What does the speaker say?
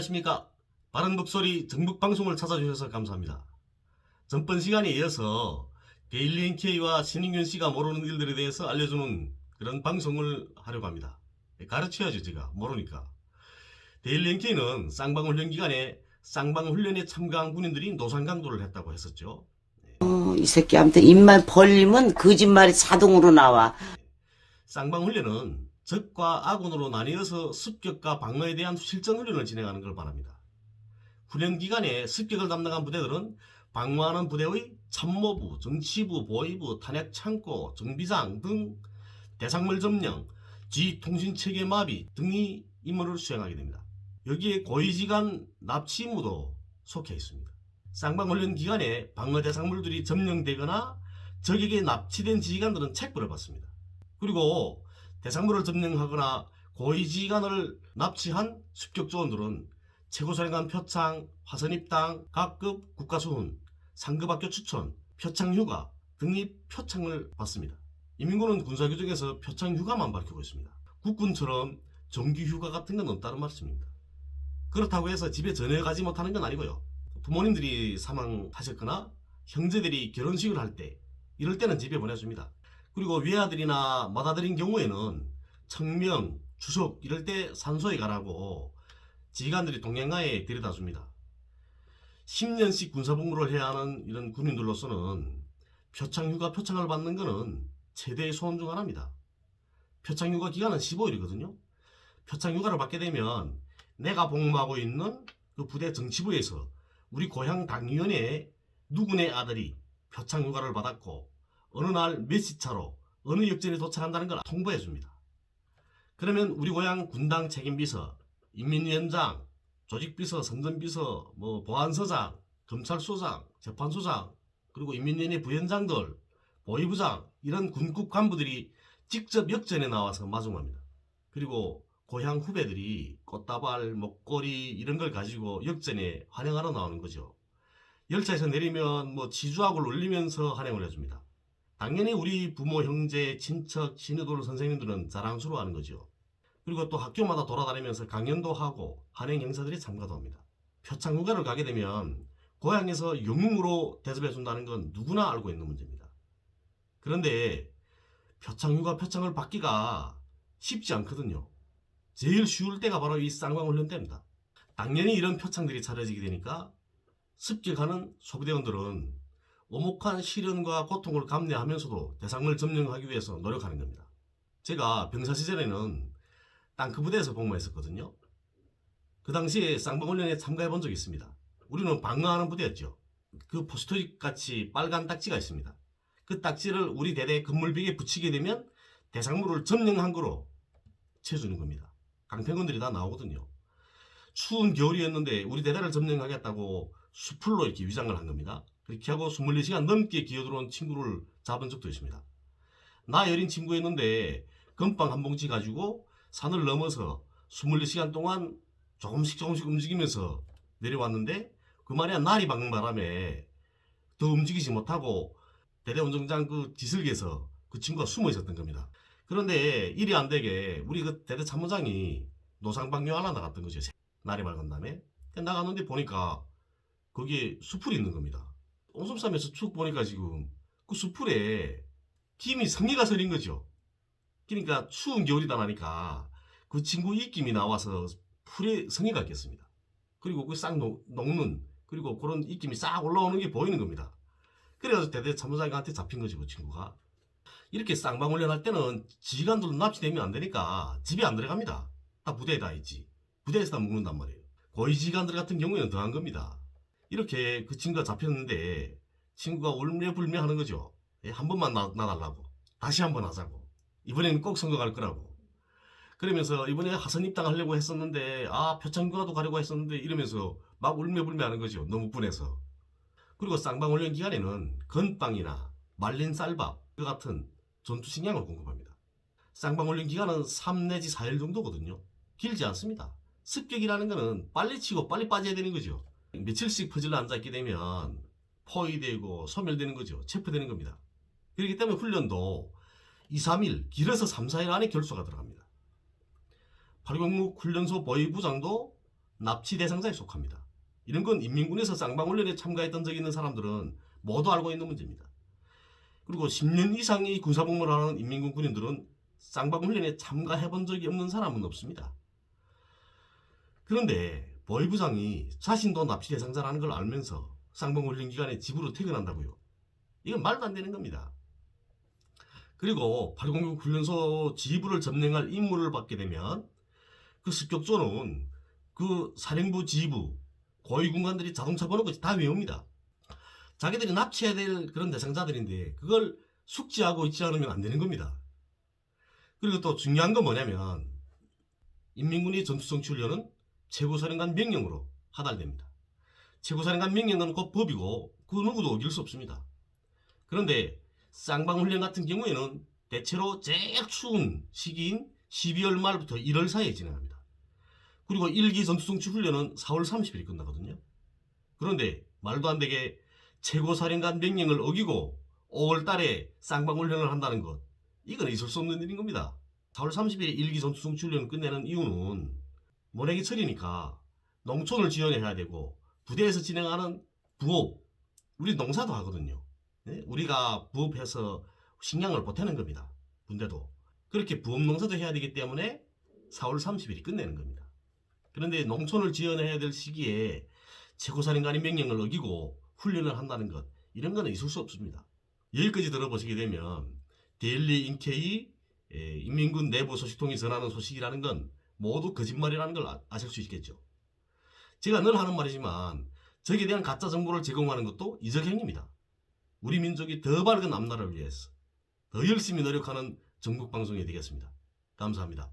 안녕하십니까. 바른 목소리 정북방송을 찾아주셔서 감사합니다. 전번 시간에 이어서 데일리 NK와 신인균 씨가 모르는 일들에 대해서 알려주는 그런 방송을 하려고 합니다. 가르쳐야죠, 제가 모르니까. 데일리 NK는 쌍방훈련 기간에 쌍방훈련에 참가한 군인들이 노상강도를 했다고 했었죠. 이 새끼한테 입만 벌리면 거짓말이 자동으로 나와. 쌍방훈련은 적과 아군으로 나뉘어서 습격과 방어에 대한 실전훈련을 진행하는 걸 말합니다. 훈련 기간에 습격을 담당한 부대들은 방어하는 부대의 참모부, 정치부, 보위부, 탄약창고, 정비장 등 대상물 점령, 지휘통신체계 마비 등의 임무를 수행하게 됩니다. 여기에 고위지간 납치 임무도 속해 있습니다. 쌍방훈련 기간에 방어 대상물들이 점령되거나 적에게 납치된 지휘관들은 책벌을 받습니다. 그리고 대상물을 점령하거나 고위지휘관을 납치한 습격조원들은 최고사령관 표창, 화선입당, 각급 국가수훈, 상급학교 추천, 표창휴가 등의 표창을 받습니다. 인민군은 군사규정에서 표창휴가만 밝히고 있습니다. 국군처럼 정규휴가 같은 건 없다는 말씀입니다. 그렇다고 해서 집에 전혀 가지 못하는 건 아니고요. 부모님들이 사망하셨거나 형제들이 결혼식을 할 때 이럴 때는 집에 보내줍니다. 그리고 외아들이나 맏아들인 경우에는 청명, 추석 이럴 때 산소에 가라고 지휘관들이 동행하에 데려다줍니다. 10년씩 군사복무를 해야 하는 이런 군인들로서는 표창휴가 표창을 받는 것은 최대의 소원 중 하나입니다. 표창휴가 기간은 15일이거든요. 표창휴가를 받게 되면 내가 복무하고 있는 그 부대 정치부에서 우리 고향 당위원회에 누구네 아들이 표창휴가를 받았고 어느 날 몇 시차로 어느 역전에 도착한다는 걸 통보해 줍니다. 그러면 우리 고향 군당 책임비서, 인민위원장, 조직비서, 선전비서, 보안서장, 검찰소장, 재판소장, 그리고 인민위원회 부위원장들, 보위부장 이런 군급 간부들이 직접 역전에 나와서 마중합니다. 그리고 고향 후배들이 꽃다발, 목걸이 이런 걸 가지고 역전에 환영하러 나오는 거죠. 열차에서 내리면 지주악을 울리면서 환영을 해줍니다. 당연히 우리 부모, 형제, 친척, 친구들, 선생님들은 자랑스러워하는 거죠. 그리고 또 학교마다 돌아다니면서 강연도 하고 환영 행사들이 참가도 합니다. 표창휴가를 가게 되면 고향에서 영웅으로 대접해준다는 건 누구나 알고 있는 문제입니다. 그런데 표창휴가 표창을 받기가 쉽지 않거든요. 제일 쉬울 때가 바로 이 쌍방훈련 때입니다. 당연히 이런 표창들이 차려지게 되니까 습격하는 소부대원들은 오목한 시련과 고통을 감내하면서도 대상을 점령하기 위해서 노력하는 겁니다. 제가 병사 시절에는 땅크 부대에서 복무했었거든요. 그 당시에 쌍방훈련에 참가해 본 적이 있습니다. 우리는 방어하는 부대였죠. 그 포스트잇 같이 빨간 딱지가 있습니다. 그 딱지를 우리 대대 건물벽에 붙이게 되면 대상물을 점령한 거로 채주는 겁니다. 강평원들이 다 나오거든요. 추운 겨울이었는데 우리 대대를 점령하겠다고 수풀로 이렇게 위장을 한 겁니다. 그렇게 하고 24시간 넘게 기어들어온 친구를 잡은 적도 있습니다. 나이 어린 친구였는데 건빵 한 봉지 가지고 산을 넘어서 24시간 동안 조금씩 움직이면서 내려왔는데 그 말이야 날이 밝는 바람에 더 움직이지 못하고 대대 운정장 그 지설기에서 그 친구가 숨어 있었던 겁니다. 그런데 일이 안 되게 우리 그 대대 참모장이 노상방뇨 하나 나갔던 거죠. 날이 밝은 다음에 나갔는데 보니까 거기에 수풀이 있는 겁니다. 옹섭삼에서 쭉 보니까 지금 그 수풀에 김이 성게가 서린 거죠. 그러니까 추운 겨울이다 나니까 그 친구 입김이 나와서 풀에 성게가 있겠습니다. 그리고 그 싹 녹는 그리고 그런 입김이 싹 올라오는 게 보이는 겁니다. 그래서 대대 참모장한테 잡힌 거지 그 친구가. 이렇게 쌍방훈련 할 때는 지휘관들도 납치되면 안 되니까 집에 안 들어갑니다. 다 부대에 다 있지. 부대에서 다 묵는단 말이에요. 고위지휘관들 같은 경우에는 더한 겁니다. 이렇게 그 친구가 잡혔는데 친구가 울며불며 하는 거죠. 한 번만 나달라고. 다시 한 번 하자고. 이번에는 꼭 선거 갈 거라고. 그러면서 이번에 하선 입당하려고 했었는데 표창휴가도 가려고 했었는데 이러면서 막 울며불며 하는 거죠. 너무 분해서. 그리고 쌍방훈련 기간에는 건빵이나 말린 쌀밥 그 같은 전투식량을 공급합니다. 쌍방훈련 기간은 3 내지 4일 정도거든요. 길지 않습니다. 습격이라는 거는 빨리 치고 빨리 빠져야 되는 거죠. 며칠씩 퍼질러 앉아있게 되면 포위되고 소멸되는 거죠. 체포되는 겁니다. 그렇기 때문에 훈련도 2, 3일, 길어서 3, 4일 안에 결소가 들어갑니다. 8.26 훈련소 보위부장도 납치 대상자에 속합니다. 이런 건 인민군에서 쌍방훈련에 참가했던 적이 있는 사람들은 모두 알고 있는 문제입니다. 그리고 10년 이상의 군사복무를 하는 인민군 군인들은 쌍방훈련에 참가해본 적이 없는 사람은 없습니다. 그런데 보위부장이 자신도 납치 대상자라는 걸 알면서 쌍방훈련 기간에 집으로 퇴근한다고요. 이건 말도 안 되는 겁니다. 그리고 806 훈련소 지휘부를 점령할 임무를 받게 되면 그 습격조는 그 사령부 지휘부 고위군관들이 자동차 번호까지 다 외웁니다. 자기들이 납치해야 될 그런 대상자들인데 그걸 숙지하고 있지 않으면 안 되는 겁니다. 그리고 또 중요한 건 뭐냐면 인민군의 전투성취훈련은 최고사령관 명령으로 하달됩니다. 최고사령관 명령은 곧 법이고 그 누구도 어길 수 없습니다. 그런데 쌍방훈련 같은 경우에는 대체로 제일 추운 시기인 12월 말부터 1월 사이에 진행합니다. 그리고 1기 전투성취 훈련은 4월 30일에 끝나거든요. 그런데 말도 안 되게 최고사령관 명령을 어기고 5월 달에 쌍방훈련을 한다는 것, 이건 있을 수 없는 일인 겁니다. 4월 30일에 1기 전투성취 훈련을 끝내는 이유는 모내기철이니까 농촌을 지원해야 되고 부대에서 진행하는 부업, 우리 농사도 하거든요. 네? 우리가 부업해서 식량을 보태는 겁니다. 군대도. 그렇게 부업 농사도 해야 되기 때문에 4월 30일이 끝내는 겁니다. 그런데 농촌을 지원해야 될 시기에 최고사령관의 명령을 어기고 훈련을 한다는 것, 이런 거는 있을 수 없습니다. 여기까지 들어보시게 되면 데일리 인케이 인민군 내부 소식통이 전하는 소식이라는 건 모두 거짓말이라는 걸 아실 수 있겠죠. 제가 늘 하는 말이지만 적에 대한 가짜 정보를 제공하는 것도 이적행위입니다. 우리 민족이 더 밝은 앞날을 위해서 더 열심히 노력하는 전국방송이 되겠습니다. 감사합니다.